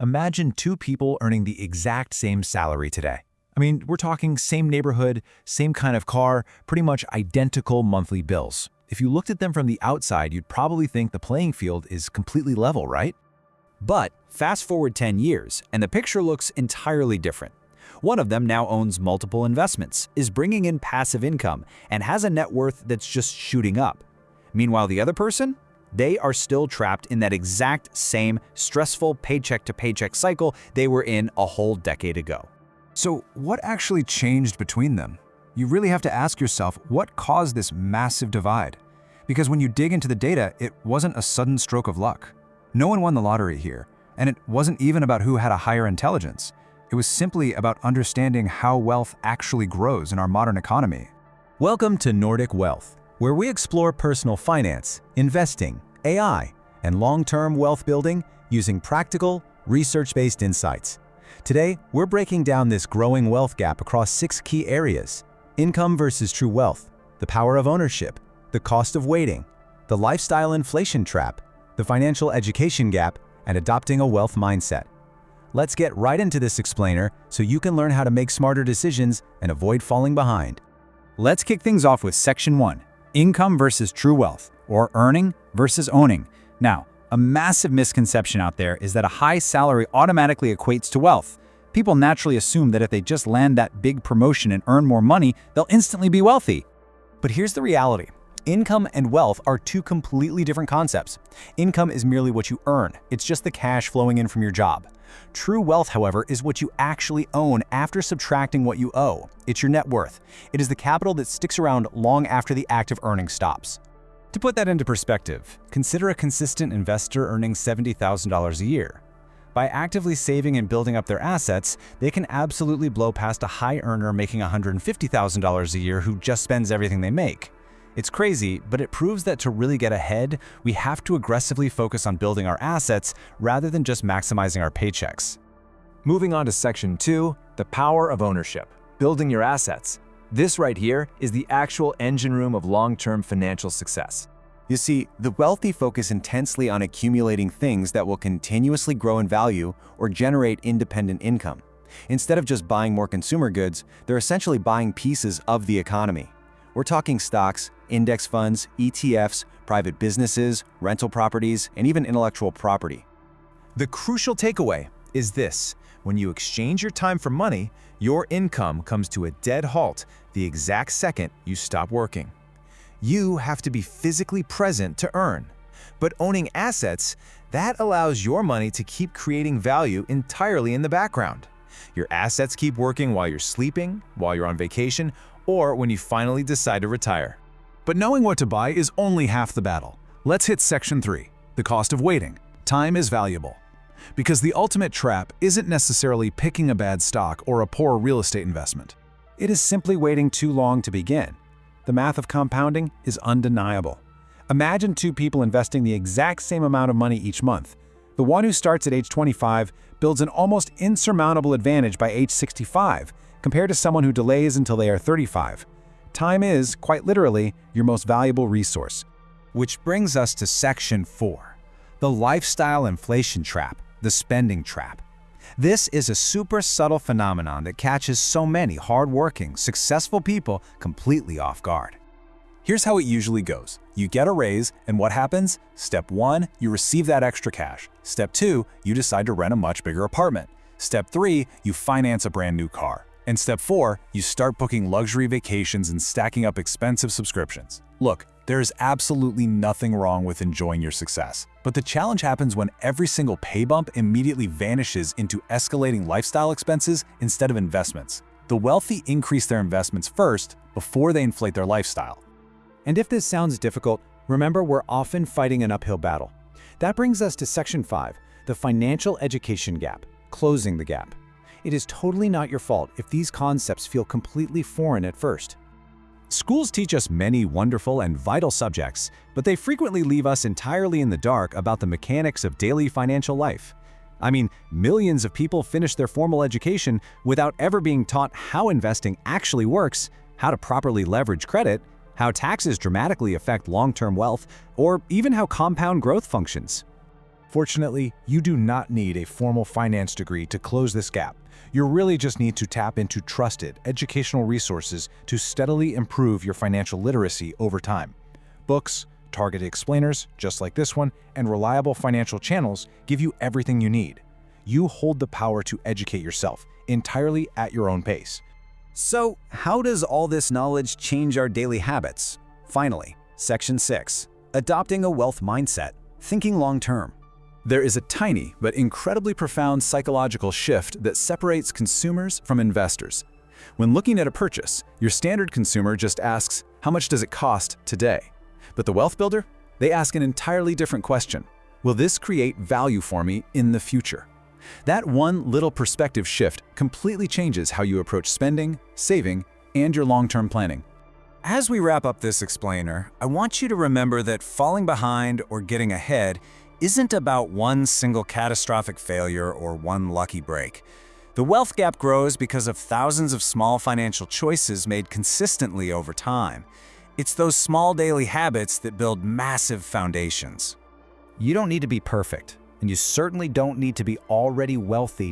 Imagine two people earning the exact same salary today. I mean, we're talking same neighborhood, same kind of car, pretty much identical monthly bills. If you looked at them from the outside, you'd probably think the playing field is completely level, right? But fast forward 10 years, and the picture looks entirely different. One of them now owns multiple investments, is bringing in passive income, and has a net worth that's just shooting up. Meanwhile, the other person? They are still trapped in that exact same stressful paycheck-to-paycheck cycle they were in a whole decade ago. So what actually changed between them? You really have to ask yourself what caused this massive divide. Because when you dig into the data, it wasn't a sudden stroke of luck. No one won the lottery here, and it wasn't even about who had a higher intelligence. It was simply about understanding how wealth actually grows in our modern economy. Welcome to Nordic Wealth, where we explore personal finance, investing, AI, and long-term wealth building using practical, research-based insights. Today, we're breaking down this growing wealth gap across 6 key areas: income versus true wealth, the power of ownership, the cost of waiting, the lifestyle inflation trap, the financial education gap, and adopting a wealth mindset. Let's get right into this explainer so you can learn how to make smarter decisions and avoid falling behind. Let's kick things off with Section 1, Income versus True Wealth, or Earning versus Owning. Now, a massive misconception out there is that a high salary automatically equates to wealth. People naturally assume that if they just land that big promotion and earn more money, they'll instantly be wealthy. But here's the reality. Income and wealth are two completely different concepts. Income is merely what you earn. It's just the cash flowing in from your job. True wealth, however, is what you actually own after subtracting what you owe. It's your net worth. It is the capital that sticks around long after the act of earning stops. To put that into perspective, consider a consistent investor earning $70,000 a year. By actively saving and building up their assets, they can absolutely blow past a high earner making $150,000 a year who just spends everything they make. It's crazy, but it proves that to really get ahead, we have to aggressively focus on building our assets rather than just maximizing our paychecks. Moving on to Section 2, the power of ownership, building your assets. This right here is the actual engine room of long-term financial success. You see, the wealthy focus intensely on accumulating things that will continuously grow in value or generate independent income. Instead of just buying more consumer goods, they're essentially buying pieces of the economy. We're talking stocks, index funds, ETFs, private businesses, rental properties, and even intellectual property. The crucial takeaway is this: when you exchange your time for money, your income comes to a dead halt the exact second you stop working. You have to be physically present to earn. But owning assets, that allows your money to keep creating value entirely in the background. Your assets keep working while you're sleeping, while you're on vacation, or when you finally decide to retire. But knowing what to buy is only half the battle. Let's hit Section 3, the cost of waiting. Time is valuable. Because the ultimate trap isn't necessarily picking a bad stock or a poor real estate investment. It is simply waiting too long to begin. The math of compounding is undeniable. Imagine two people investing the exact same amount of money each month. The one who starts at age 25 builds an almost insurmountable advantage by age 65, compared to someone who delays until they are 35. Time is, quite literally, your most valuable resource. Which brings us to Section 4, the lifestyle inflation trap, the spending trap. This is a super subtle phenomenon that catches so many hardworking, successful people completely off guard. Here's how it usually goes. You get a raise, and what happens? Step 1, you receive that extra cash. Step 2, you decide to rent a much bigger apartment. Step 3, you finance a brand new car. And Step 4, you start booking luxury vacations and stacking up expensive subscriptions. Look, there is absolutely nothing wrong with enjoying your success. But the challenge happens when every single pay bump immediately vanishes into escalating lifestyle expenses instead of investments. The wealthy increase their investments first before they inflate their lifestyle. And if this sounds difficult, remember we're often fighting an uphill battle. That brings us to Section 5, the financial education gap, closing the gap. It is totally not your fault if these concepts feel completely foreign at first. Schools teach us many wonderful and vital subjects, but they frequently leave us entirely in the dark about the mechanics of daily financial life. I mean, millions of people finish their formal education without ever being taught how investing actually works, how to properly leverage credit, how taxes dramatically affect long-term wealth, or even how compound growth functions. Fortunately, you do not need a formal finance degree to close this gap. You really just need to tap into trusted educational resources to steadily improve your financial literacy over time. Books, targeted explainers, just like this one, and reliable financial channels give you everything you need. You hold the power to educate yourself, entirely at your own pace. So, how does all this knowledge change our daily habits? Finally, Section 6. Adopting a wealth mindset, thinking long-term. There is a tiny but incredibly profound psychological shift that separates consumers from investors. When looking at a purchase, your standard consumer just asks, how much does it cost today? But the wealth builder? They ask an entirely different question. Will this create value for me in the future? That one little perspective shift completely changes how you approach spending, saving, and your long-term planning. As we wrap up this explainer, I want you to remember that falling behind or getting ahead isn't about one single catastrophic failure or one lucky break. The wealth gap grows because of thousands of small financial choices made consistently over time. It's those small daily habits that build massive foundations. You don't need to be perfect, and you certainly don't need to be already wealthy